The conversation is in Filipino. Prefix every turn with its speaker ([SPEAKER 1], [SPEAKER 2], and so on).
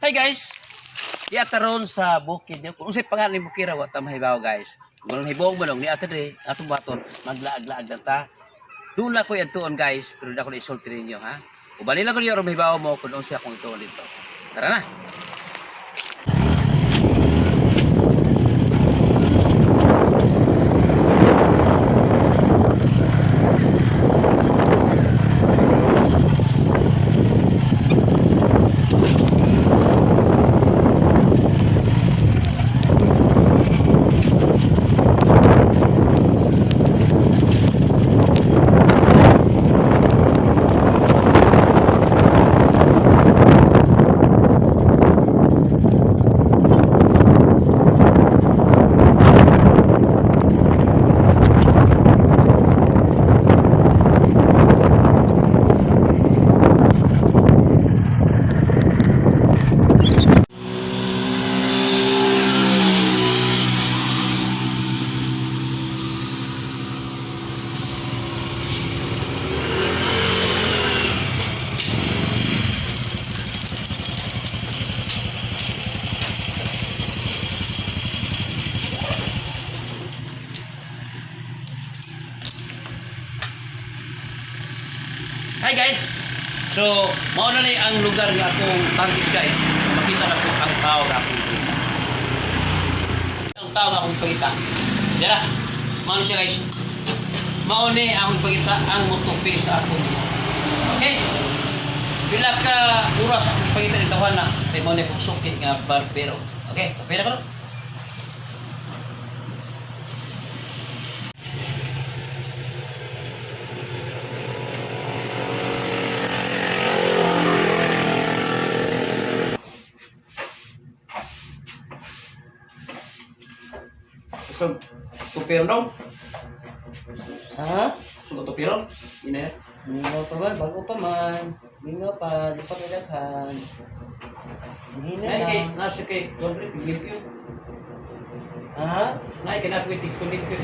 [SPEAKER 1] Hi guys! Di ataron sa bukid niyo. Kung usay pangalan ni Bukira, wata mahibaw guys. Kung hibong manong ni ato di, atong baton, maglaag-laag na ta. Doon lang ko yung tuon guys, pero na ko na-isulti ninyo ha. Ubali lang ko niyo mahibaw mo kung usay akong ituon dito. Tara na! Hi guys! So, mauna na ang lugar nga akong target guys. Makita na po ang tao na akong pakita. Ang tao na akong pakita. Diyan na. Mauna siya guys. Mauna akong pakita ang motopi sa akong dito. Okay? Bila ka oras akong pakita ni Tawana. Kaya mauna akong suki nga barbero. Okay? Kapira ka no? So, tupiro dong.
[SPEAKER 2] Ha?
[SPEAKER 1] So, tupiro? Ini ya.
[SPEAKER 2] Mingaw pa man, bago pa man. Mingaw pa, di pa nilaghan. Mahina
[SPEAKER 1] Nay kay
[SPEAKER 2] lang.
[SPEAKER 1] nasa kay Godre pigil ko.
[SPEAKER 2] Ha?
[SPEAKER 1] Nay kay na pwede kulit ko.